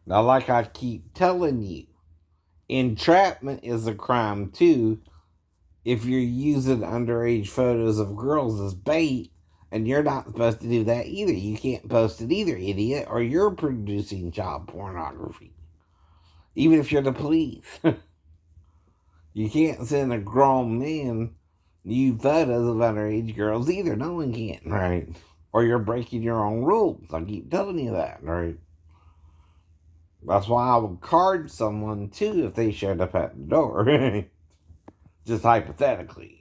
Now, like I keep telling you, entrapment is a crime too if you're using underage photos of girls as bait, and you're not supposed to do that either. You can't post it either, idiot, or you're producing child pornography. Even if you're the police. You can't send a grown man nude photos of underage girls either. No one can, right? Or you're breaking your own rules. I keep telling you that, right? That's why I would card someone too if they showed up at the door. Just hypothetically.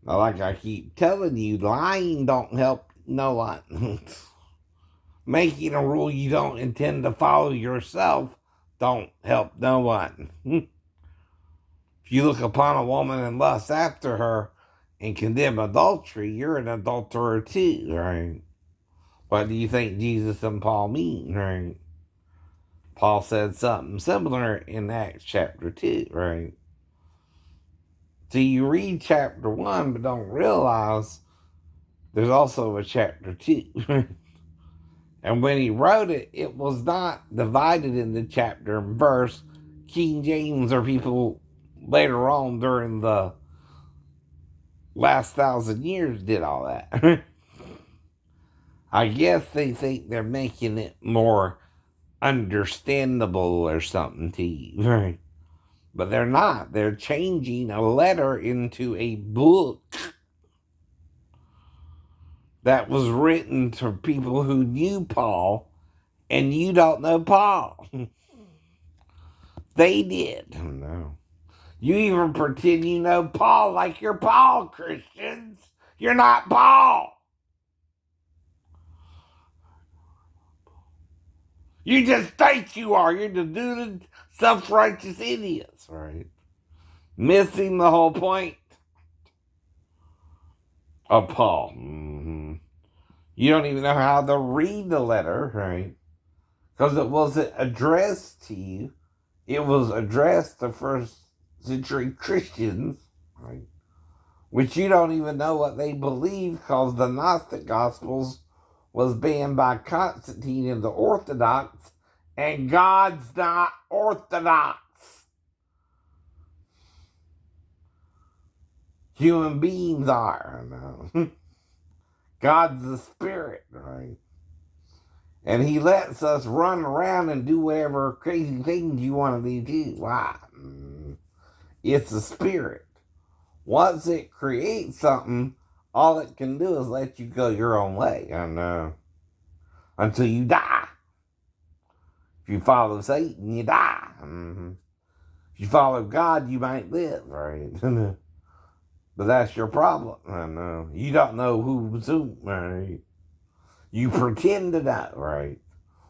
Now, like I keep telling you, lying don't help no one. Making a rule you don't intend to follow yourself don't help no one. If you look upon a woman and lust after her and condemn adultery, you're an adulterer too, right? What do you think Jesus and Paul mean, right? Paul said something similar in Acts chapter 2, right? So you read chapter 1 but don't realize there's also a chapter 2. And when he wrote it, it was not divided into chapter and verse. King James or people later on during the last 1,000 years did all that. I guess they think they're making it more understandable or something to you, right? But they're not. They're changing a letter into a book that was written to people who knew Paul, and you don't know Paul. They did. No. You even pretend you know Paul like you're Paul, Christians. You're not Paul. You just think you are. You're deluded, self-righteous idiots, right? Missing the whole point of Paul. Mm-hmm. You don't even know how to read the letter, right? Because it wasn't addressed to you. It was addressed to first century Christians, right? Which you don't even know what they believe, because the Gnostic Gospels was banned by Constantine and the Orthodox, and God's not Orthodox. Human beings are, no. God's the spirit, right? And he lets us run around and do whatever crazy things you want to do. Why? It's the spirit. Once it creates something, all it can do is let you go your own way. And until you die. If you follow Satan, you die. If you follow God, you might live, right? But that's your problem. You don't know who's who, right? You pretend to know, right?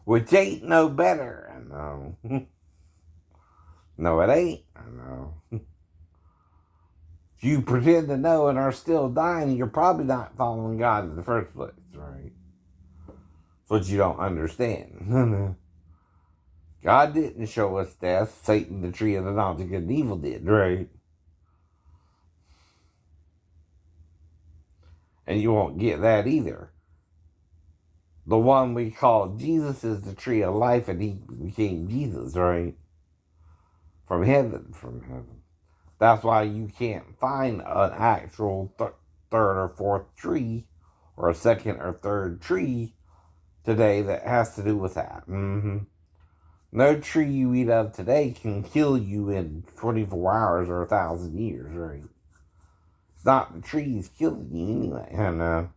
Which ain't no better. I know. No, it ain't. I know. If you pretend to know and are still dying, you're probably not following God in the first place, right? But you don't understand. God didn't show us death. Satan, the tree of the knowledge of good and evil, did, right? And you won't get that either. The one we call Jesus is the tree of life, and he became Jesus, right? From heaven. That's why you can't find an actual third or fourth tree, or a second or third tree today that has to do with that. No tree you eat of today can kill you in 24 hours or 1,000 years, right? It's not the trees killing you anyway. And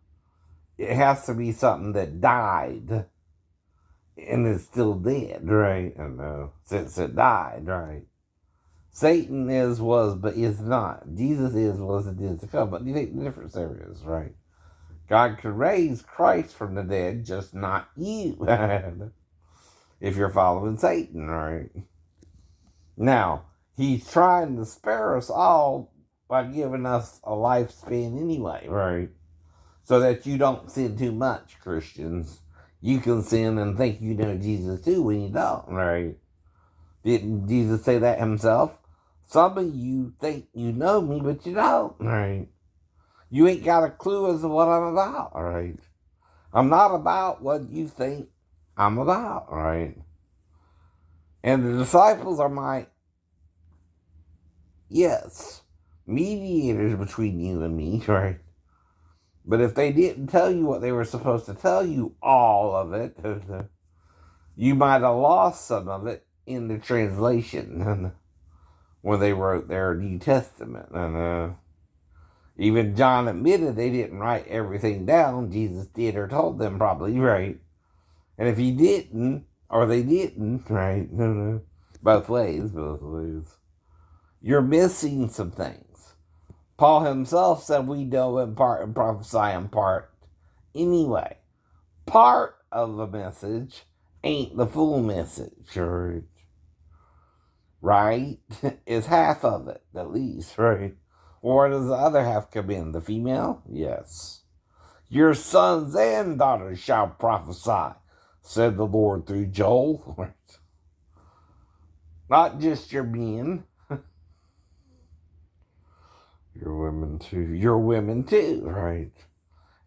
it has to be something that died and is still dead, right? And since it died, right? Satan is, was, but is not. Jesus is, was, and is to come. But you think the difference there is, right? God could raise Christ from the dead, just not you. If you're following Satan, right? Now, he's trying to spare us all by giving us a lifespan anyway, right? So that you don't sin too much, Christians. You can sin and think you know Jesus too when you don't, right? Didn't Jesus say that himself? Some of you think you know me, but you don't, right? You ain't got a clue as to what I'm about, right? I'm not about what you think I'm about, right? And the disciples are my, yes, mediators between you and me, right? But if they didn't tell you what they were supposed to tell you, all of it, you might have lost some of it in the translation when they wrote their New Testament. And even John admitted they didn't write everything down. Jesus did or told them probably, right? And if he didn't, or they didn't, right? Both ways, you're missing some things. Paul himself said we know in part and prophesy in part. Anyway, part of the message ain't the full message, right? Is half of it, at least, right? Or does the other half come in? The female? Yes. Your sons and daughters shall prophesy, said the Lord through Joel. Not just your men. Your women too. Your women too, right?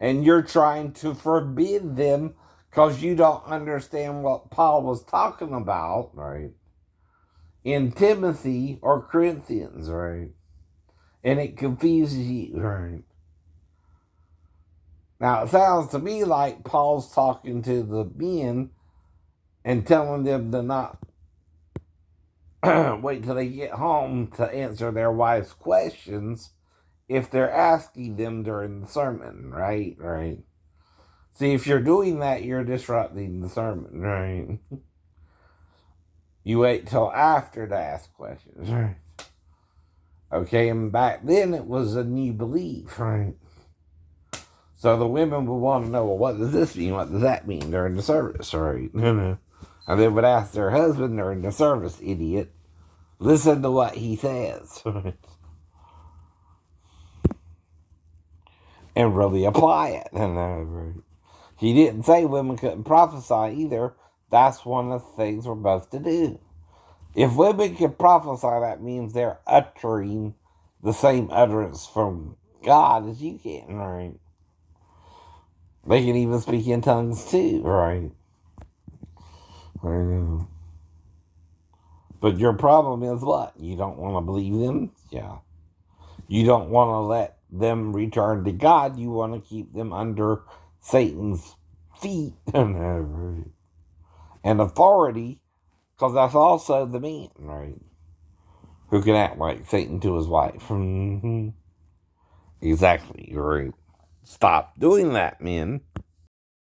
And you're trying to forbid them because you don't understand what Paul was talking about, right? In Timothy or Corinthians, right? And it confuses you, right? Now, it sounds to me like Paul's talking to the men and telling them to not wait till they get home to answer their wife's questions if they're asking them during the sermon, right? Right. See, if you're doing that, you're disrupting the sermon, right? You wait till after to ask questions, right? Okay, and back then it was a new belief, right? So the women would want to know, well, what does this mean? What does that mean during the service, right? And they would ask their husband during the service, idiot, listen to what he says, right? And really apply it. Right? He didn't say women couldn't prophesy either. That's one of the things we're supposed to do. If women can prophesy, that means they're uttering the same utterance from God as you can, right? They can even speak in tongues too, right? I know. But your problem is what? You don't want to believe them? Yeah. You don't want to let them return to God. You want to keep them under Satan's feet and authority, because that's also the man, right? Who can act like Satan to his wife. Exactly, right. Stop doing that, men.